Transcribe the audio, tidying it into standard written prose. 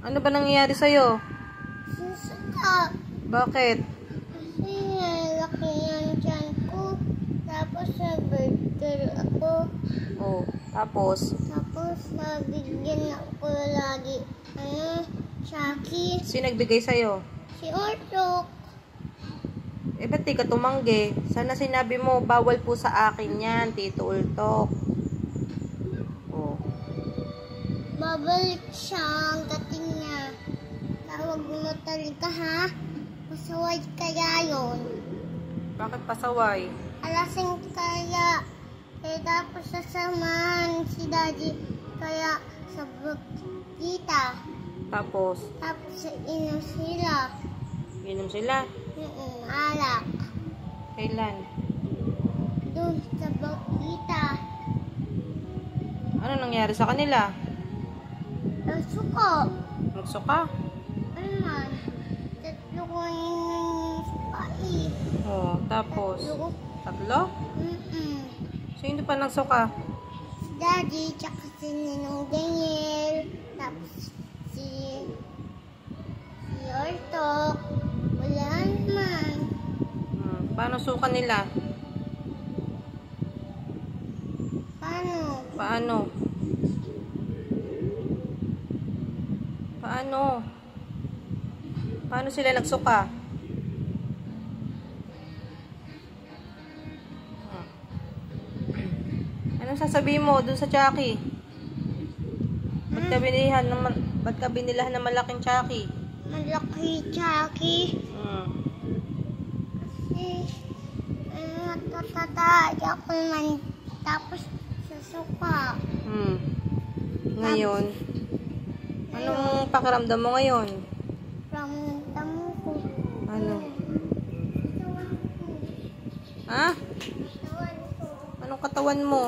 Ano ba nangyayari sa'yo? Susuka. Bakit? Kasi laki yung tiyan ko. Tapos burger ako. Oh, tapos? Tapos nabigyan ako lagi. Chucky. Sino nagbigay sa'yo? Si Ortok. Eh, ba't di ka tumanggi? Sana sinabi mo, bawal po sa akin yan, Tito Ultok. Oh. Babalik siya ang dating niya. Tawag mo talaga ha. Masaway kaya yun. Bakit pasaway? Alasing kaya. Eh tapos sasamahan si Daddy. Kaya sa kita. Tapos, Tapos inom sila. inom sila. Alak. Kailan? Doon sa kita. Ano nangyari sa kanila? Suko. Nagsuka? Ano man? Tatlo ko yung sukai. Oh, tapos? Tatlo? Sino pa nagsuka? Si Daddy, tsaka si Ninong Daniel. Tapos si Ortok. Wala naman. Paano suka nila? Paano? Paano? Paano? Paano sila nagsuka? Anong sasabihin mo dun sa Chucky? Ba't ka binilahan ng malaking Chucky? Malaki Chucky. Kasi natatatay ako naman. Tapos sasuka. Ngayon? Anong pakiramdam mo ngayon? Ramdam ko. Ano? Katawan ko. Ha? Katawan ko. Anong katawan mo?